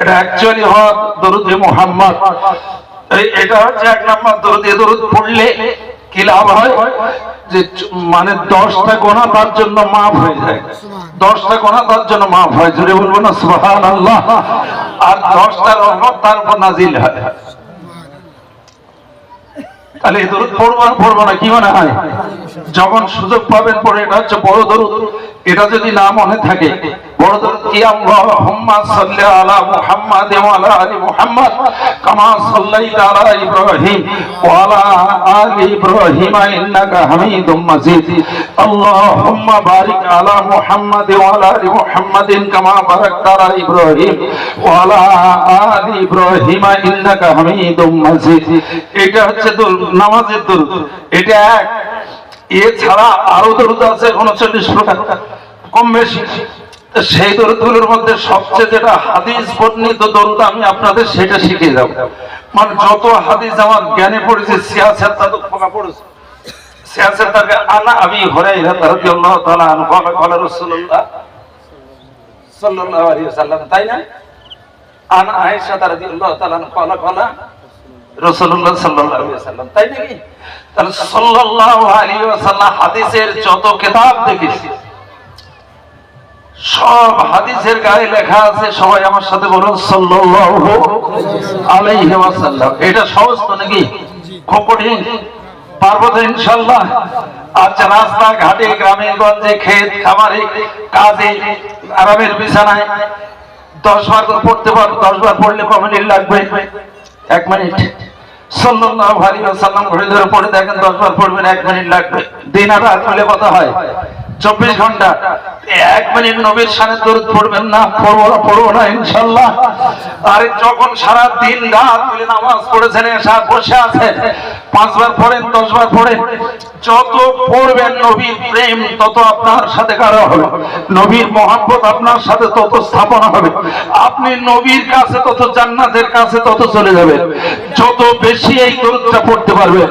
এটা অ্যাকচুয়ালি হওয়া দরুদে মুহাম্মদ। এটা হচ্ছে এক নম্বর দরুদ। এই দরুদ পড়লে কি লাভ হয়, যে মানে 10টা গুনাহ তার জন্য মাফ হয়ে যায়। 10টা গুনাহ তার জন্য মাফ হয়, জোরে বলবো না সুবহানাল্লাহ। আর 10টা রহমত তার উপর নাজিল হয়। তাহলে এই দরুদ পড়বো না কি মনে হয়? যখন সুযোগ পাবেন পড়ে। এটা হচ্ছে বড় দরুদ। এটা যদি না মনে থাকে, বড় দরুদ কি? আল্লাহুম্মা সাল্লি আলা মুহাম্মাদ ওয়া আলা আলি মুহাম্মাদ কামা সাল্লাইতা আলা ইব্রাহিম ওয়া আলা আলি ইব্রাহিম ইন্নাকা হামিদুম মাজিদ। আল্লাহুম্মা বারিক আলা মুহাম্মাদ ওয়া আলা আলি মুহাম্মাদিন কামা বারাকতা আলা ইব্রাহিম ওয়া আলা আলি ইব্রাহিম ইন্নাকা হামিদুম মাজিদ। এটা হচ্ছে নামাজের দরুদ। এটা এক। এছাড়া আরো দরুদ আছে 39 প্রকার কম বেশি। সেই দরুদগুলোর মধ্যে সবচেয়ে যেটা হাদিস বর্ণিত দরুদ, আমি আপনাদের সেটা শিখিয়ে যাব। মানে যত হাদিস আমার জ্ঞানে পড়েছে, সিয়াসত তা তো ফাঁকা পড়েছে। সিয়াসত তাকে আনা আবি হুরায়রা রাদিয়াল্লাহু তাআলা আনহু قال রাসূলুল্লাহ সাল্লাল্লাহু আলাইহি ওয়াসাল্লাম, তাই না? আনা আয়েশা রাদিয়াল্লাহু তাআলা قال রাসূলুল্লাহ সাল্লাল্লাহু আলাইহি ওয়াসাল্লাম, তাই নাকি? তাহলে সাল্লাল্লাহু আলাইহি ওয়াসাল্লাম হাদিসের যত কিতাব দেখেছি, সব হাদিসের গায়ে লেখা আছে। সবাই আমার সাথে বলুন সাল্লাল্লাহু আলাইহি ওয়াসাল্লাম। এটা সহজ তো নাকি? খুব কঠিন? পারবো তো ইনশাআল্লাহ? আচ্ছা, রাস্তা ঘাটে, গ্রামে গঞ্জে, ক্ষেত খামারে, কাজে, আরামের বিছানায় 10 বার পড়তে পারবো। 10 বার পড়লে কয় মিনিট লাগবে? 1 মিনিট। সাল্লাল্লাহু আলাইহি ওয়াসাল্লাম ঘড়ি ধরে পড়ে দেখেন, 10 বার পড়বেন, 1 মিনিট লাগবে। দিন আর রাত মিলে কত হয়? 24 ঘন্টা। 1 মিনিট নবীর শানে দরুদ পড়বেন না? পড়বো না ইনশাআল্লাহ? আরে যখন সারা দিন রাত মিলে নামাজ পড়েছেন, এসা বসে আছেন, 5 বার পড়েন, 10 বার পড়েন। যত পড়বেন নবীর প্রেম তত আপনার সাথে গাঢ় হবে, নবীর মহব্বত আপনার সাথে তত স্থাপন হবে। আপনি নবীর কাছে তত, জান্নাতের কাছে তত চলে যাবেন যত বেশি এই দরুদটা পড়তে পারবেন।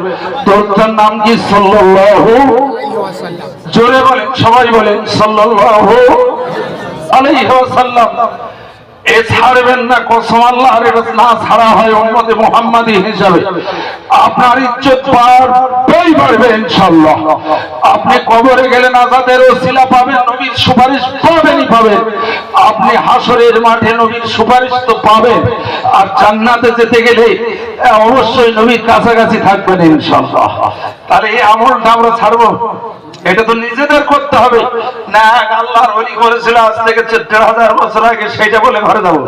দরুদটার নাম কি? সাল্লাল্লাহু আলাইহি ওয়াসাল্লাম। জোরে বলেন, সবাই বলেন সাল্লাল্লাহু আলাইহি ওয়াসাল্লাম। এ ছাড়বেন না, কসম আল্লাহর। এটা না ছাড়া হয় উম্মতে মুহাম্মাদি হিসাবে আপনার ইজ্জত বাড়বেই বাড়বে ইনশাআল্লাহ। আপনি কবরে গেলে নাজাতের ওসিলা পাবেন, নবীর সুপারিশ পাবেনই পাবেন। আপনি হাসরের মাঠে নবীর সুপারিশ তো পাবেন। আর জান্নাতে যেতে গেলে অবশ্যই নবীর কাছাকাছি থাকবেন ইনশাআল্লাহ। তাহলে এই আমলটা আমরা ছাড়বো? এটা তো নিজেদের করতে হবে না। আল্লাহর ওলি করেছিল আজ থেকে 14,000 বছর আগে, সেইটা বলে ঘরে যাবো?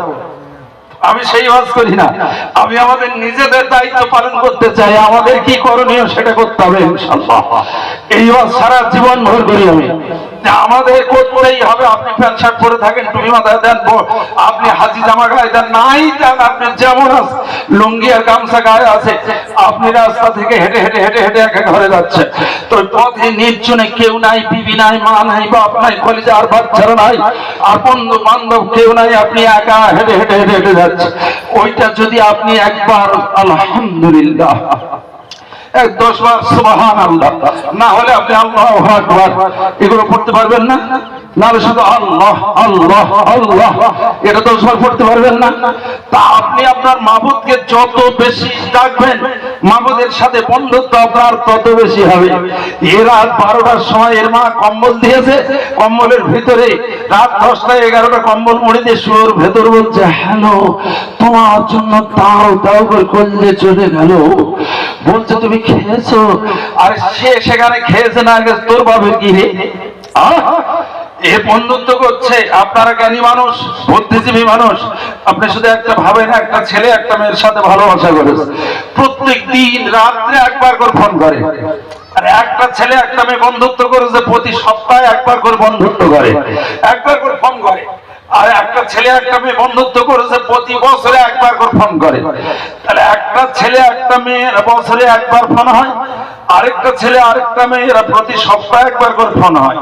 আমি সেই ওয়াজ করি না। আমি আমাদের নিজেদের দায়িত্ব পালন করতে চাই। আমাদের কি করণীয় সেটা করতে হবে ইনশাআল্লাহ। এই ওয়াজ সারা জীবন ভর করি আমি, আমাদের করতেই হবে। আপনি প্যান্ট শার্ট পরে থাকেন, টুপি মাথায় দেন, আপনি হাজি জামা গায়ে দেন, নাই দেন, আপনি যেমন লুঙ্গি আর গামছা গায়ে আছে, আপনি রাস্তা থেকে হেঁটে হেঁটে হেঁটে হেঁটে একা ঘরে যাচ্ছেন। তো পথে নির্জনে কেউ নাই, বিবি নাই, মা নাই, বাপ নাই, কলিজা আর বাচ্চারা নাই, আর বন্ধু বান্ধব কেউ নাই, আপনি একা হেঁটে হেঁটে হেঁটে হেঁটে যাচ্ছেন। ওইটা যদি আপনি একবার আলহামদুলিল্লাহ, 10 বার সুবহানাল্লাহ, না হলে আপনি আল্লাহু আকবার এগুলো পড়তে পারবেন না? না শুধু আল্লাহ আল্লাহ আল্লাহ, এটা 10 বার পড়তে পারবেন না? তা আপনি আপনার মাবুদকে যত বেশি ডাকবেন, মাবুদের সাথে বন্ধুত্ব আপনার তত বেশি হবে। এর রাত 12টার সময় এর মা কম্বল দিয়েছে, কম্বলের ভিতরে রাত 10টা 11টা কম্বল মুড়ি দিয়ে শুয়োর ভেতর বলছে, হ্যালো তোমার জন্য তাও তাও করে করলে চলে গেল। বলছে তুমি খেয়েছো? আর সে সেখানে খেয়েছে না, তোর বাপের কি রে? এ বন্ধুত্ব করছে। আপনারা জ্ঞানী মানুষ, বুদ্ধিজীবী মানুষ, আপনি শুধু একটা ভাবেন, একটা ছেলে একটা মেয়ের সাথে ভালোবাসা করেছে, প্রত্যেক দিন রাত্রে একবার করে ফোন করে। আর একটা ছেলে একটা মেয়ে বন্ধুত্ব করেছে, প্রতি সপ্তাহে একবার করে বন্ধুত্ব করে, একবার করে ফোন করে। আর একটা ছেলে একটা মেয়ে বন্ধুত্ব করেছে, প্রতি বছরে একবার করে ফোন করে। তাহলে একটা ছেলে একটা মেয়ের বছরে একবার ফোন হয়, আরেকটা ছেলে আরেকটা মেয়ের প্রতি সপ্তাহে একবার করে ফোন হয়,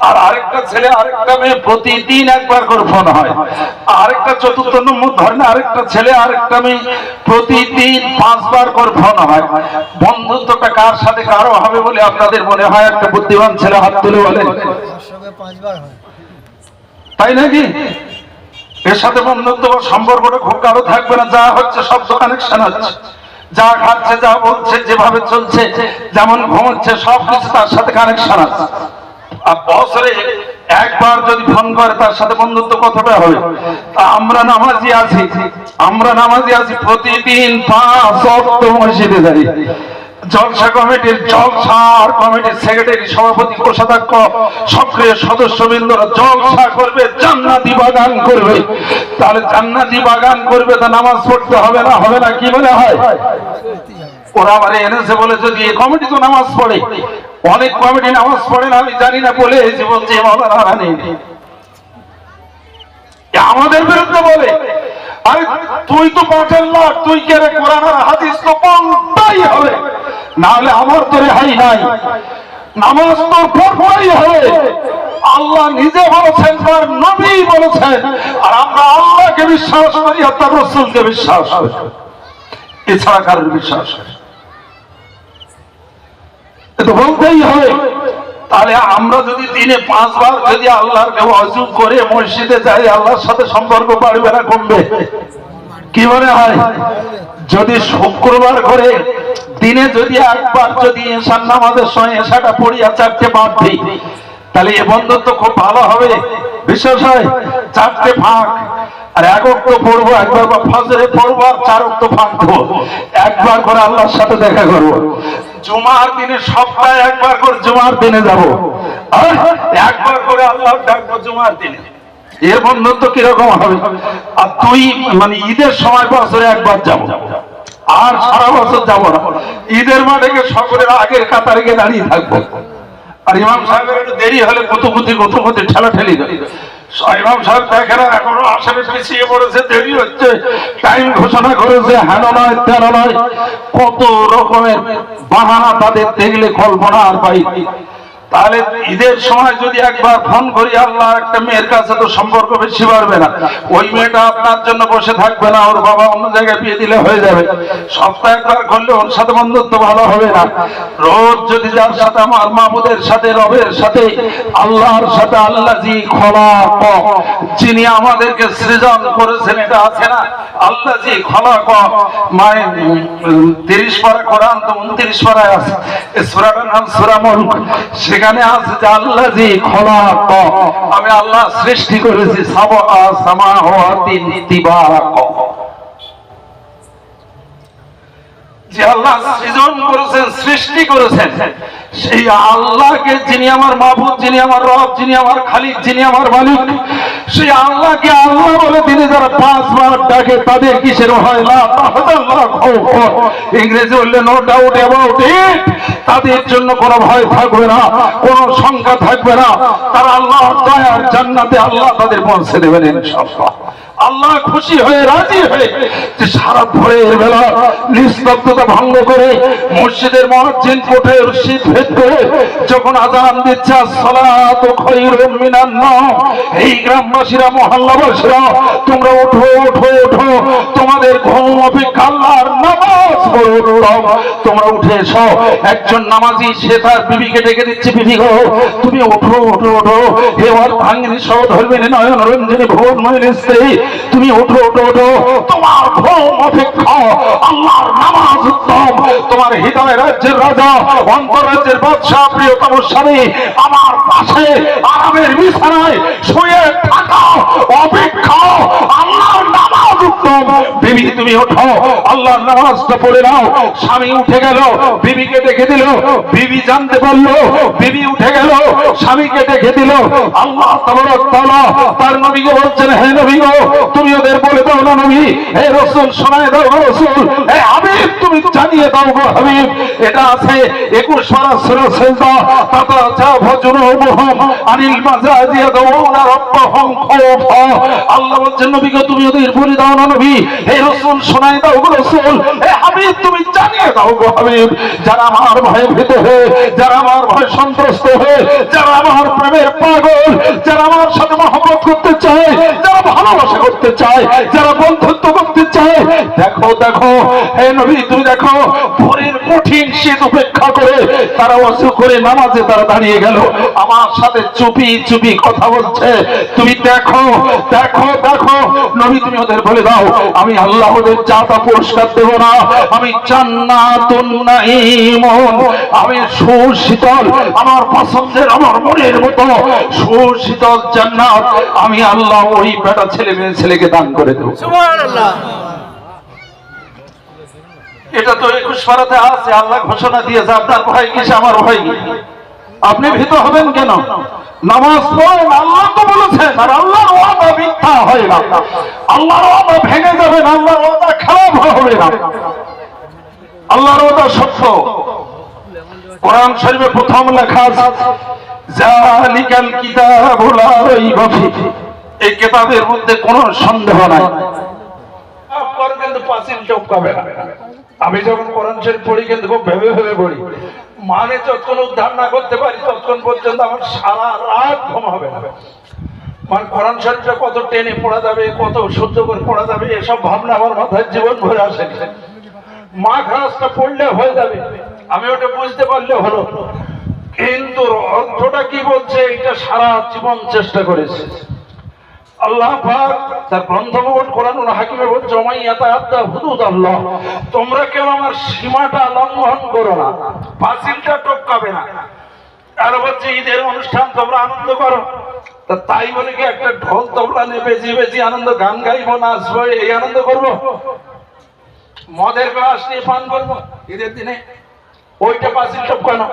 আর আরেকটা ছেলে আরেকটা মেয়ে প্রতিদিন একবার করে ফোন হয়। আরেকটা চতুর্থ নম্বর ধরেন, আরেকটা ছেলে আরেকটা মেয়ে প্রতিদিন 5 বার করে ফোন হয়। বন্ধুত্বটা কার সাথে কারো হবে বলে আপনাদের মনে হয়? একটা বুদ্ধিমান ছেলে হাত তুলে বলেন। 5 বার হয়, তাই নাকি? এর সাথে বন্ধুত্ব বা সম্পর্কটা খুব কারো থাকবে না। যা হচ্ছে সব তো কানেকশন হচ্ছে, যা খাচ্ছে, যা বলছে, যেভাবে চলছে, যেমন ঘুমোচ্ছে, সবকিছু তার সাথে কানেকশন আছে। আর বছরে একবার যদি ফোন করে তার সাথে বন্ধুত্ব কতটা হবে? আমরা নামাজি আছি প্রতিদিন 5 ওয়াক্ত মসজিদে যাই। জলসা কমিটির জলসার কমিটির সেক্রেটারি, সভাপতি, কোষাধ্যক্ষ, সক্রিয় সদস্যবৃন্দরা জলসা করবে, জান্নাতি বাগান করবে। তাহলে জান্নাতি বাগান করবে তো নামাজ পড়তে হবে না? হবে না? কি মনে হয়? ওরা আবার এনেছে বলে যদি এই কমিটি তো নামাজ পড়ে, অনেক কমিটি নামাজ পড়ে না, আমি জানি না বলে বলছে আমাদের বিরুদ্ধে বলে। আরে তুই তো 5 লাখ, তুই কে রে? কোরআন আর হাদিস তো পড়তেই হবে, না হলে আমার তো রেহাই নাই। নামাজ তো পড়তেই হবে। আল্লাহ নিজে বলেছেন, তার নবী বলেছেন, আর আমরা আল্লাহকে বিশ্বাস করি আর তার রাসূলকে বিশ্বাস করি, এছাড়া কারোর বিশ্বাস করি। এটা বলতেই হবে। তাহলে আমরা যদি দিনে 5 বার যদি আল্লাহকে ওয়াজু করে মসজিদে যাই, আল্লাহর সাথে সম্পর্ক বাড়বে না কমবে? কি মনে হয়? যদি শুক্রবার করে দিনে যদি একবার যদি এশার নামাজের সময় এশাটা পড়ি আর 4টে বাদ দিই, তাহলে এ বন্ধুত্ব খুব ভালো হবে। বিশেষ হয় 4টে ভাগ, আর 1 ওয়াক্ত পড়বো একবার, বা ফজরে পড়বো আর 4 ওয়াক্ত ভাগ দেবো, একবার করে আল্লাহর সাথে দেখা করবো। জুমার দিনে সপ্তাহে একবার করে জুমার দিনে যাবো, একবার করে আল্লাহ ডাকবো জুমার দিনে। এর বন্ধুত্ব কিরকম হবে? আর তুই মানে ঈদের সময় বছরে একবার যাবো, আর সারা বছর যাবো না। ঈদের মাঠে গিয়ে সকলের আগের কাতারে গিয়ে দাঁড়িয়ে থাকবো, আর ইমাম সাহেবের একটু দেরি হলে কুতুকুতি ঠেলা ঠেলি ইমাম সাহেব দেখে না, এখনো আসলে পিছিয়ে পড়েছে, দেরি হচ্ছে, টাইম ঘোষণা করেছে, হেন নয় তেন নয়, কত রকমের বাহানা তাদের দেখলে কল্পনা আর পাই। তাহলে ঈদের সময় যদি একবার ফোন করি, আল্লাহ একটা মেয়ের কাছে তো সম্পর্ক বেশি বাড়বে না, ওই মেয়েটা আপনার জন্য বসে থাকবে না, ওর বাবা অন্য জায়গায় বিয়ে দিলে হয়ে যাবে। সপ্তাহে একবার করলে ওর সাথে বন্ধুত্ব ভালো হবে না। রোজ যদি যার সাথে আমার মাহবুদের সাথে, রবের সাথে, আল্লাহর সাথে, আল্লাহ জি খলাক, যিনি আমাদেরকে সৃজন করেছেন, এটা আছে না, আল্লাহ জি খলাক, মানে 30 পারা কোরআন তো 29 পারায় আছে, সূরাটার নাম সূরা মুলক। সেখানে আছে যে আল্লাহ জি খলাক, আমি আল্লাহ সৃষ্টি করেছি সাবআ সামাওয়াতিন তিবাক, যে আল্লাহ সৃজন করেছেন, সৃষ্টি করেছেন, সেই আল্লাহকে, যিনি আমার মাবুদ, যিনি আমার রব, যিনি আমার খালিক, যিনি আমার মালিক, সেই আল্লাহকে আল্লাহ বলে তিনি যারা 5 বার ডাকে, তাদের কিসের হয় না? ইংরেজি বললে নো ডাউট অ্যাবাউট ইট, তাদের জন্য কোনো ভয় থাকবে না, কোনো শঙ্কা থাকবে না। তারা আল্লাহর দয়ার জান্নাতে আল্লাহ তাদের পৌঁছে দেবেন ইনশাআল্লাহ। আল্লাহ খুশি হয়ে, রাজি হয়ে, যে সারা ভোরের বেলা নিস্তব্ধতা ভঙ্গ করে মসজিদের মুয়াজ্জিন কোঠে শীত ভেদ করে যখন আযান দিচ্ছে, আসসালাতু খায়রুম মিনান নাওম, এই গ্রামবাসীরা, মহল্লাবাসীরা, তোমরা ওঠো ওঠো ওঠো, তোমাদের ঘুম অপেক্ষা আল্লাহর নামাজ বড় উত্তম, তোমরা উঠে এসো। একজন নামাজি সে তার বিবিকে ডেকে দিচ্ছে, বিবি গো তুমি ওঠো ওঠো ওঠো, হে অর্ধাঙ্গিনী সহধর্মিণী নয়ন রঞ্জিনী ভুবনময়ী স্ত্রী, তুমি ওঠো ওঠো ওঠো, তোমার ঘুম অপেক্ষা আল্লাহর নামাজ উত্তম। তোমার হৃদয় রাজ্যের রাজা, অন্তরাজ্যের বাদশা, প্রিয়তম স্বামী আমার পাশে আরামের বিছানায় শুয়ে থাকা অপেক্ষা আল্লাহর নামাজ উত্তম। বিবি তুমি ওঠো, আল্লাহর নামাজটা পড়ে নাও। স্বামী উঠে গেল, বিবিকে ডেকে দিল, বিবি জানতে পারলো, বিবি উঠে গেল, স্বামীকে ডেকে দিল। আল্লাহ তাবারক তাআলা তার নবীকে বলছেন, হে নবী গো তুমি ওদের বলে দাও না নবী, হে রাসূল শোনায় দাও গো রাসূল, হে হাবিব তুমি জানিয়ে দাও গো হাবিব। এটা আছে 21 পারা সূরা সিজদা, তাতা জাফজুনুবুহুম আনিল মাজাজি ইয়াদউনা রাব্বাহুম খাওফা। আল্লাহ বলছেন নবী গো তুমি ওদের বলে দাও না নবী, হে রাসূল শোনায় দাও গো রাসূল, হে হাবিব তুমি জানিয়ে দাও গো হাবিব, যারা আমার ভয়ে ভীত হয়ে, যারা আমার ভয়ে সন্ত্রস্ত হয়ে, যারা আমার প্রেমের পাগল, যারা আমার সাথে মহব্বত করতে চায়, যারা ভালোবাসা করতে চায়, যারা বন্ধুত্ব করতে চায়, দেখো দেখো হে নবী তুমি দেখো ভোরের কঠিন শীত উপেক্ষা করে তারা ওযু করে নামাজে তারা দাঁড়িয়ে গেল, আমার সাথে চুপি চুপি কথা বলছে। তুমি দেখো দেখো দেখো নবী তুমি ওদের বলে দাও আমি আল্লাহ ওদের জাতা পুরস্কার দেব না, আমি জান্নাতুন নাঈমুন, আমি সুশীতল আমার পছন্দের আমার মনের মতো সুশীতল জান্নাত আমি আল্লাহ ওই বেটা ছেলে মেয়ে ছেলেকে দান করে দেব। সুবহানাল্লাহ। এটা তো 21 পারাতে আছে, আল্লাহ ঘোষণা দিয়েছে। আপনার ভয় কিসে, আমার ভয় কি? আপনি ভীত হবেন কেন? নামাজ পড়েন, আল্লাহ তো বলেছেন। আর আল্লাহর ওয়াদা মিথ্যা হয় না, আল্লাহর ওয়াদা ভেঙে যাবে না, আল্লাহর ওয়াদা খারাপ হবে না, আল্লাহর ওয়াদা সত্য। কোরআন শরীফে প্রথম লেখা আছে জালিকাল কিতাবু লা রাইবা ফীহি, এই কিতাবের মধ্যে কোনো সন্দেহ নাই। আপনারা কিন্তু পাঁচিল টপকাবে না। আমি যখন কোরআন শরীফ পড়ি কিন্তু খুব ভেবে ভেবে পড়ি, মানে যতক্ষণ উদ্ধার না করতে পারি ততক্ষণ পর্যন্ত আমার সারা রাত ঘুম হবে না। মানে কোরআন শরীফটা কত টেনে পড়া যাবে, কত সহ্য করে পড়া যাবে, এসব ভাবনা আমার মাথায় জীবন ভরে আসে। মা খারাজটা পড়লে হয়ে যাবে, আমি ওটা বুঝতে পারলে হলো, কিন্তু অর্থটা কি বলছে এটা সারা জীবন চেষ্টা করেছে। আল্লাহ পাক তার গ্রন্থ মুবারক কোরআনুল হাকিমে বলছে ওমাইয়াতাআদ্দা হুদুদাল্লাহ, তোমরা কেউ আমার সীমাটা লঙ্ঘন করো না, পাঁচিলটা টপকাবে না। আর বলছে ঈদের অনুষ্ঠান তোমরা আনন্দ করো, তা তাই বলে কি একটা ঢোল তবলা নিয়ে বেজিয়ে বেজিয়ে আনন্দ গান গাইবো নাচবো এই আনন্দ করবো? মদের গ্লাস নিয়ে পান করবো ঈদের দিনে? ওইটা পাঁচিল টপকানো।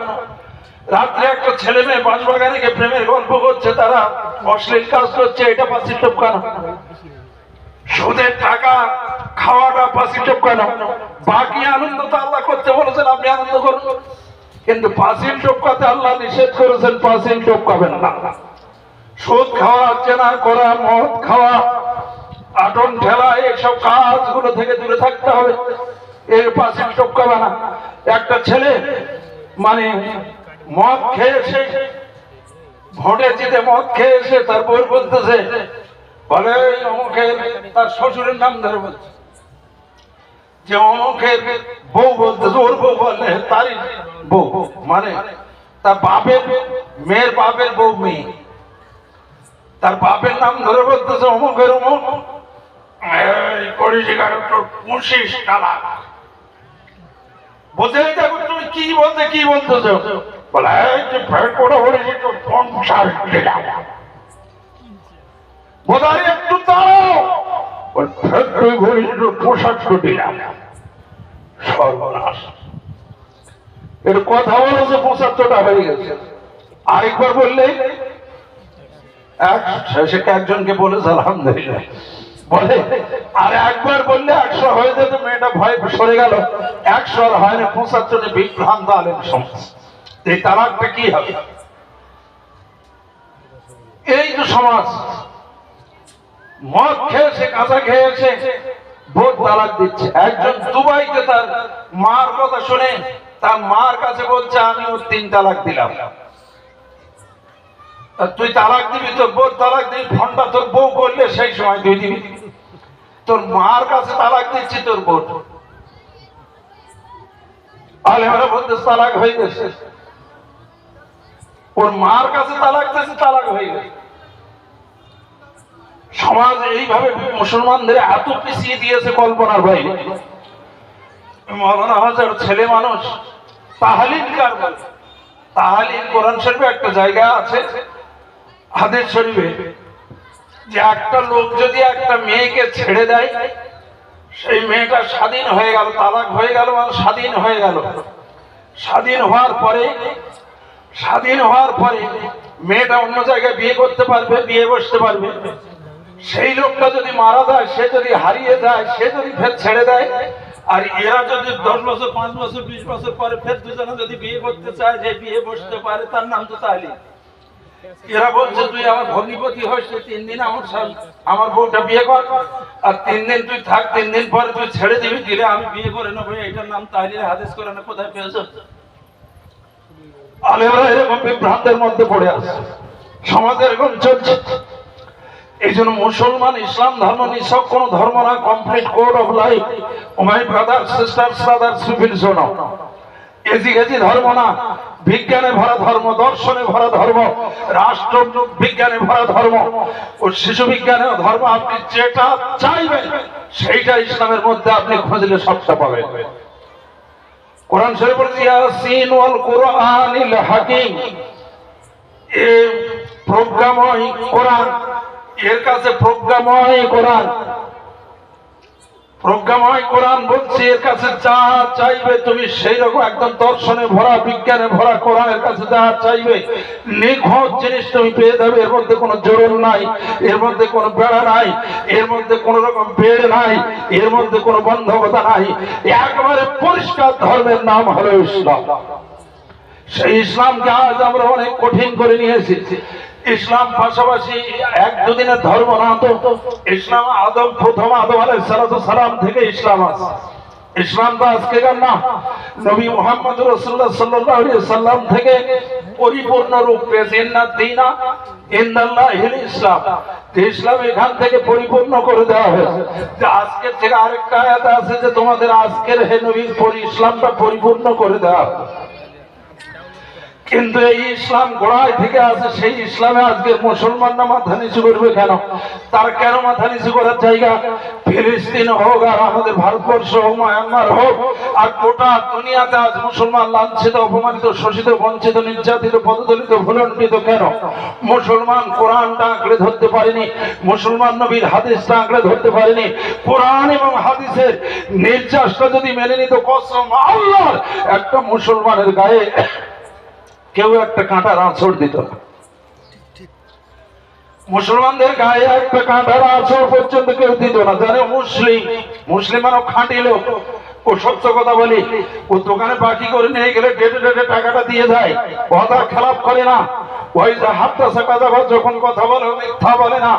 রাত্রে একটা ছেলে মেয়ে বাঁশবাগানে গিয়ে প্রেমের গল্প করছে, তারা অশ্লীল কাজ করছে, এটা পাঁচিল টপকানো। সুদের টাকা খাওয়াটা পাঁচিল টপকানো। বাকি আনন্দ তো আল্লাহ করতে বলেছেন, আপনি আনন্দ করুন, কিন্তু পাঁচিল টপকাতে আল্লাহ নিষেধ করেছেন, পাঁচিল টপকাবেন না। সুদ খাওয়া, চেনা করা, মদ খাওয়া, আটন ঠেলা, এইসব কাজগুলো থেকে দূরে থাকতে হবে, এর পাঁচিল টপকাবে না। একটা ছেলে মানে মদ খেয়েছে, ভোটে জিতে মদ খেয়েছে, তার বই বলতেছে, বলে অমুকের, তার শ্বশুরের নাম ধরে বলছে যে অমুকের বউ, বলতেছে ওর বউ, বলে তারই বউ, মানে তার বাপের মেয়ের বাপের বউ মেয়ে, তার বাপের নাম ধরে বলতেছে অমুকের অমুক, বলতে দেখো তুমি কি বলতে কি বলতেছ, বলে একটু দাঁড়াও, পোশাক দিলাম। সর্বনাশ, এর কথা বলেছে 75টা হয়ে গেছে। আরেকবার বললে একজনকে বলেছে আলহামদুলিল্লাহ, বলে আর একবার বললে 100 হয়ে যেত, মেয়েটা ভয় সরে গেল। 100 আর হয় না, 75 বিভ্রান্ত আলেম সমাজ। এই তালাকটা কি হবে? এই তো সমাজ, মদ খেয়েছে, কাঁচা খেয়েছে, ভোট তালাক দিচ্ছে। একজন দুবাইতে তার মার কথা শুনে তার মার কাছে বলছে আমি ওর 3 তালাক দিলাম। তুই তালাক দিবি, তোর বউ তালাক দিবি, ফোনটা তোর বউ করলে সেই সময় তুই দিবি। তোর মার কাছে তালাক দিচ্ছি তোর বউ। আলেমরা বলতে তালাক হয়ে গেছে, ওর মার কাছে তালাক দিয়েছে, তালাক হয়ে গেছে। সমাজ এইভাবে মুসলমানদের এত পিছিয়ে দিয়েছে কল্পনার বাইরে। মৌলানা হাজার ছেলে মানুষ তাহলিল কার বলে? তাহলিল কোরআন শরীফে একটা জায়গা আছে, হাদিস শরীফে, যে একটা লোক যদি একটা মেয়েকে ছেড়ে দেয়, সেই মেয়েটা স্বাধীন হয়ে গেল, তালাক হয়ে গেল, মানে স্বাধীন হয়ে গেল। স্বাধীন হওয়ার পরে মেয়েটা অন্য জায়গায় বিয়ে করতে পারবে, বিয়ে বসতে পারবে। সেই লোকটা যদি মারা যায়, সে যদি হারিয়ে যায়, সে যদি ফের ছেড়ে দেয়, আর এরা যদি 10 বছর 5 বছর 20 বছর পরে ফের দুজনে যদি বিয়ে করতে চায়, যে বিয়ে বসতে পারে, তার নাম তো তাহলিল। এরা বলছে তুই আমার ভগ্নিপতি হস, 3 দিন আমার বউটা বিয়ে কর, আর 3 দিন তুই থাক, 3 দিন পরে তুই ছেড়ে দিবি, দিলে আমি বিয়ে করে নেবো। এটার নাম তাহলিল। হাদিস কোরআনে কোথায় পেয়েছ? আলেমরা এরকম বিভ্রান্তের মধ্যে পড়ে আছে, সমাজে এরকম চলছে। এই জন্য মুসলমান ইসলাম ধর্ম নিছক কোন ধর্ম না, complete code of life. Oh my brother sisters brother Sufil শোনো, এজি ধর্ম না, বিজ্ঞানে ভরা ধর্ম, দর্শনে ভরা ধর্ম, রাষ্ট্র বিজ্ঞানে ভরা ধর্ম ও শিশু বিজ্ঞানের ধর্ম। আপনি যেটা চাইবেন সেইটা ইসলামের মধ্যে আপনি খুঁজলে সবটা পাবেন। কোরআন শরীফ বলছে ইয়াসিন ওয়াল কুরআনিল হাকিম, এই প্রজ্ঞাময় কোরআন, এর কাছে প্রজ্ঞাময় কোরআন, প্রজ্ঞাময় কোরআন বলছে এর কাছে যা চাইবে তুমি সেই রকম একদম দর্শনে ভরা বিজ্ঞানে ভরা কোরআনের কাছে যা চাইবে নিখুঁত জিনিস তুমি পেয়ে যাবে। এর মধ্যে কোনো জোড়ন নাই, এর মধ্যে কোনো বেড়া নাই, এর মধ্যে কোনো রকম বেড় নাই, এর মধ্যে কোনো বন্ধকতা নাই। একেবারে পরিষ্কার ধর্মের নাম হলো ইসলাম। সেই ইসলামকে আজ আমরা অনেক কঠিন করে নিয়েছি। ইসলাম পাশাপাশি এক দুদিনের ধর্ম না তো, ইসলাম আদম, প্রথম আদম আলাইহিস সালাম থেকে ইসলাম আছে। ইসলাম তো আজকেকার না, নবী মুহাম্মদ রাসূলুল্লাহ সাল্লাল্লাহু আলাইহি সাল্লাম থেকে পরিপূর্ণ রূপ পেয়েছে। ইন্নাদ দীনা ইনদাল্লাহিল ইসলাম, ইসলাম এখান থেকে পরিপূর্ণ করে দেওয়া হয়েছে। যে আজকের থেকে আরেকটা আয়াত আছে যে তোমাদের আজকের হে নবী ইসলামটা পরিপূর্ণ করে দেওয়া হবে। কিন্তু এই ইসলাম গোড়ায় থেকে আছে, সেই ইসলামে আজকে মুসলমানরা মাথা নিচু করবে কেন? তার কেন মাথা নিচু করার জায়গা? ফিলিস্তিন হোক আর আমাদের ভারতবর্ষ হোক, মায়ানমার হোক, আর গোটা দুনিয়াতে আজ মুসলমান লাঞ্ছিত, অপমানিত, শোষিত, বঞ্চিত, নির্যাতিত, পদদলিত, ভুলণ্ঠিত কেন? মুসলমান কোরআনটা আঁকড়ে ধরতে পারেনি, মুসলমান নবীর হাদিসটা আঁকড়ে ধরতে পারেনি। কোরআন এবং হাদিসের নির্যাসটা যদি মেনে নিত, কসম আল্লাহর, একটা মুসলমানের গায়ে কেউ একটা কাঁটার আঁচড় দিত না। মুসলমানদের গায়ে একটা কাঁটার আঁচড় পর্যন্ত কেউ দিত না। জানে মুসলিম আরো খাঁটি লোক, ও সত্য কথা বলি, ও দোকানে বাকি করে নিয়ে গেলে ডেটে ডেটে টাকাটা দিয়ে যায়, কথা খেলাপ করে না। ওই যে হাতটা সাকাদা, যখন কথা বলে মিথ্যা বলে না,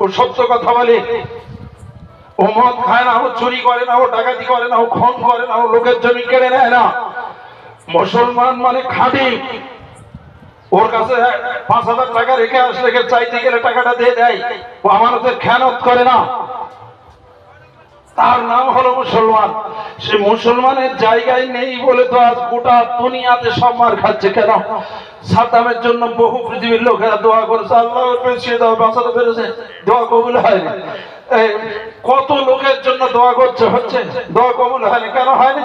ও সত্য কথা বলে। ও মদ খায় না, ও চুরি করে না, ও ডাকাতি করে না, ও খুন করে না, ও লোকের জমি কেড়ে নেয় না। মুসলমান মানে খাঁটি। ওর কাছে ৫,০০০ টাকা রেখে আসলে চাইতে গেলে টাকাটা দিয়ে দেয়, ও আমাদের খেয়ানত করে না। তার নাম হলো মুসলমান। সে মুসলমানের জায়গায় নেই বলে তো আজ গোটা দুনিয়াতে সব মার খাচ্ছে। কেন? সাদ্দামের জন্য বহু পৃথিবীর লোকেরা দোয়া করেছে, আল্লাহ পেছিয়ে দাও, বাঁচাতে পেরেছে, দোয়া কবুল হয়নি। কত লোকের জন্য দোয়া করছে, হচ্ছে, দোয়া কবুল হয়নি। কেন হয়নি?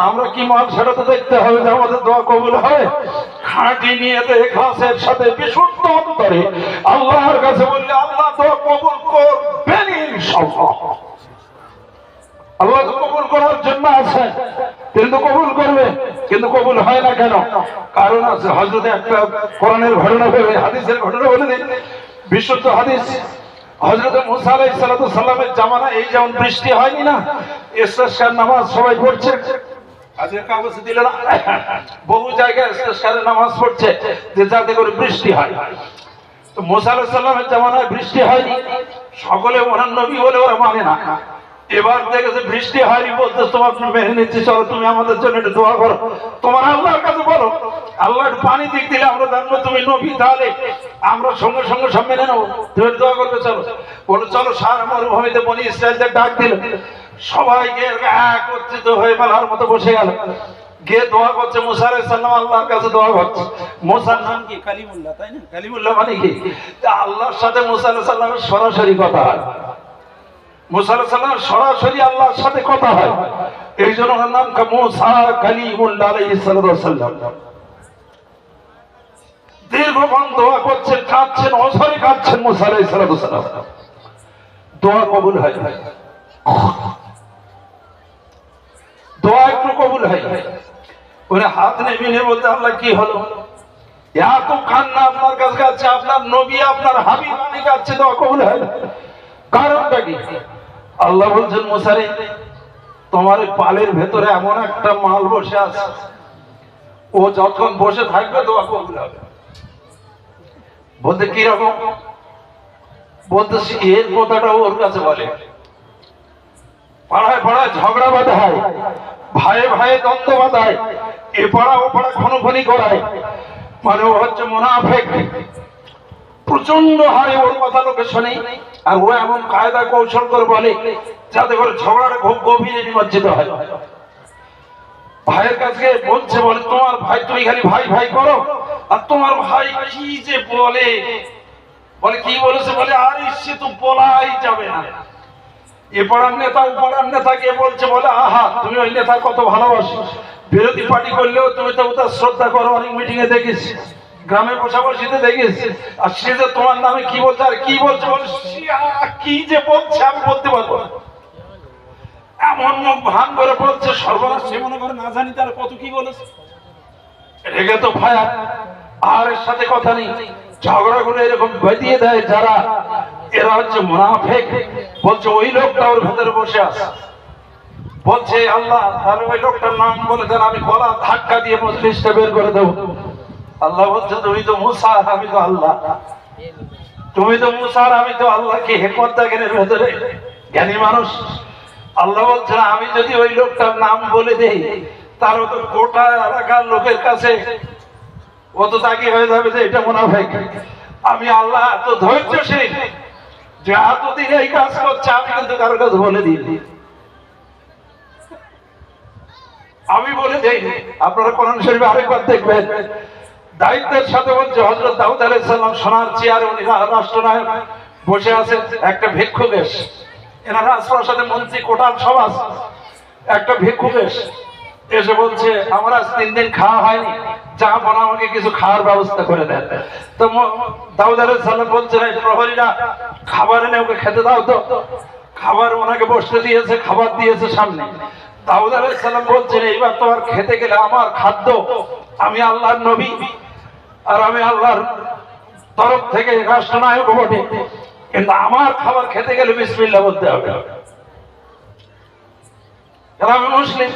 আমরা কি মাল, সেটা তো দেখতে হবে যে আমাদের দোয়া কবুল হয়। খাঁটি নিয়তে ইখলাসের সাথে বিশুদ্ধ অন্তরে আল্লাহর কাছে বললে আল্লাহ দোয়া কবুল করবেনই ইনশাআল্লাহ। আল্লাহ তো কবুল করার জন্য আছে, কিন্তু কবুল করবে, কিন্তু কবুল হয় না কেন? কারণ আছে। হযরতে একটা কোরআনের ঘটনা বলে, হাদিসের ঘটনা বলে দিন, বিশুদ্ধ হাদিস। হযরত মুসা আলাইহিস সালামের জামানা এই যেমন বৃষ্টি হয়নি না, ইস্তিসকার নামাজ সবাই পড়ছে, আজকে কাগজ দিল না, বহু জায়গায় ইস্তিসকারের নামাজ পড়ছে যে যাতে করে বৃষ্টি হয়। তো মুসা আলাইহিস সালামের জামানায় বৃষ্টি হয়নি, সকলে ওনার নবী বলে ওরা মানে না। এবার দেখেছে বৃষ্টি হয়নি, বলতে তোমার মেনে নিচ্ছি, চলো তুমি আমাদের জন্য একটু দোয়া করো, তোমার আল্লাহর কাছে বলো, আল্লাহ একটু পানি দিক দিলে আমরা জানবো তুমি নবী, তাহলে আমরা সঙ্গে সঙ্গে সব মেনে নেবো, তুমি দোয়া করবে। চলো বলো, চলো। সারা মরুভূমিতে বনি ইসরায়েলদের ডাক দিল, সবাইকে একত্রিত হয়ে মেলার মতো বসে গেল, গিয়ে দোয়া করছে। মুসা আলাইহিস সালাম আল্লাহর কাছে দোয়া করছে। মুসার নাম কি? কালিমুল্লাহ, তাই না? কালিমুল্লাহ মানে কি? আল্লাহর সাথে মুসা আলাইহিস সালামের সরাসরি কথা হয়। মুসা আলাইহিস সালাম সরাসরি আল্লাহর সাথে কথা হয়, এই জন্য ওনার নাম মুসা কালিমুল্লাহ আলাইহিস সালাম। দীর্ঘক্ষণ দোয়া করছেন, কাঁদছেন, অঝরে কাঁদছেন মুসা আলাইহিস সালাম। দোয়া কবুল হয়, দোয়া একটু কবুল হয়। ওরা হাত নেমে নিয়ে বলতে, আল্লাহ কি হলো? এত কান্না আপনার কাছে কাছে, আপনার নবী আপনার হাবিব কাছে, দোয়া কবুল হয়, কারণটা কি? আল্লাহ বলছেন, মুসা রে, তোমার পালের ভেতরে এমন একটা মাল বসে আছে, ও যতক্ষণ বসে থাকবে দোয়া কবুল হবে। বলতে কি রকম? বলতেছি এর কথাটা ওর কাছে বলে, পাড়ায় পাড়ায় ঝগড়া বাঁধায়, ভাইয়ে ভাইয়ে দ্বন্দ্ব বাঁধায়, এ পাড়া ও পাড়া খুনোখুনি করায়, মানে ও হচ্ছে মুনাফিক। প্রচন্ড হারে ওর কথা লোকে শোনে, আর ও এমন কায়দা কৌশল করে বলে যাতে করে ঝগড়াটা খুব গভীরে নিমজ্জিত হয়। ভাইয়ের কাছে বলছে, বলে তোমার ভাই, তুমি খালি ভাই ভাই করো, আর তোমার ভাই কি যে বলে, বলে কি বলেছে, বলে আরে সে তো বলাই যাবে না। এ পাড়ার নেতা ও পাড়ার নেতাকে বলছে, বলে আহা তুমি ওই নেতা কত ভালোবাসো, বিরোধী পার্টি করলেও তুমি তো ওটা শ্রদ্ধা করো, অনেক মিটিং এ দেখেছি, গ্রামে বসাবসিতে দেখেছি, আর সে যে তোমার নামে কি বলছে আর কি বলছে, বলে কি যে বলছে আমি বলতে পারবো না। এমন মুখ ভান করে বলছে, সর্বনাশ, সে মনে করে না জানি তার কত কি বলেছে। রেগে তো ভাই আর এর সাথে কথা নেই, ঝগড়াগুলো এরকম বেঁধিয়ে দেয় যারা, এরা হচ্ছে মুনাফিক। বলছে ওই লোকটা ওর ভেতরে বসে আছে, বলছে আল্লাহ তাহলে ওই লোকটার নাম বলে দেন, আমি গলা ধাক্কা দিয়ে মজলিসটা বের করে দেবো। আল্লাহ বলছে তুমি তো মুসা, আমি তো আল্লাহ, তুমি তো মুসা আর আমি তো আল্লাহ। কি হেকমত দেখেন এর ভেতরে, জ্ঞানী মানুষ। আল্লাহ বলছে আমি যদি ওই লোকটার নাম বলে দেই, তার তো গোটা এলাকার লোকের কাছে ও তো তাকি হয়ে যাবে যে এটা মুনাফিক। আমি আল্লাহ তো ধৈর্যশীল, যে এতদিন এই কাজ করছে আমি কিন্তু কারোর কাছে বলে দিই, আমি বলে দেই। আপনারা কোরআন শরীফে আরেকবার দেখবেন, দায়িত্বের সাথে বলছে হযরত দাউদ আলাইহিস সালাম সোনার চেয়ারে উনি রাষ্ট্রনায়ক বসে আছেন, একটা ভিক্ষুক এসে, এনারা রাজপ্রাসাদে মন্ত্রী কোটাল সব আছে, একটা ভিক্ষুক এসে বলছে আমার আজ 3 দিন খাওয়া হয়নি, যা বলা আমাকে কিছু খাওয়ার ব্যবস্থা করে দেন। তো দাউদ আলাইহিস সালাম বলছেন এই প্রহরীরা খাবার এনে ওকে খেতে দাও। তো খাবার ওনাকে বসতে দিয়েছে, খাবার দিয়েছে সামনে। দাউদ আলাইহিস সালাম বলছেন এইবার তোমার খেতে গেলে আমার খাদ্য, আমি আল্লাহর নবী আর আমি আল্লাহর তরফ থেকে রাষ্ট্রনায়ক বটে, কিন্তু আমার খাবার খেতে গেলে বিসমিল্লাহ বলতে হবে। আমি মুসলিম,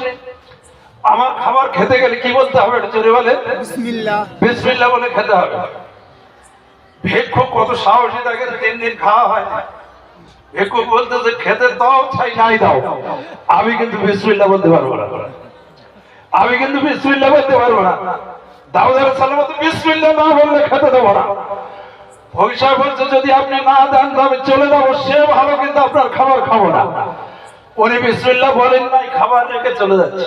আমার খাবার খেতে গেলে কি বলতে হবে, জোরে বলে বিসমিল্লাহ, বিসমিল্লাহ বলে খেতে হবে। ভিক্ষুক কত সাহসী থাকে, 3 দিন খাওয়া হয় না, ভিক্ষুক বলতেছে খেতে দাও চাই নাই দাও, আমি কিন্তু বিসমিল্লাহ বলতে পারবো না, আমি কিন্তু বিসমিল্লাহ বলতে পারবো না। দাউদ আলাইহিস সালাম তো বিসমিল্লাহ না বললে খেতে দেবো না। ভবিষ্যৎ বলছে যদি আপনি না দেন তবে চলে যাবো, সে ভালো কিন্তু আপনার খাবার খাবো না। উনি বিসমিল্লাহ বলেন নাই, খাবার রেখে চলে যাচ্ছে।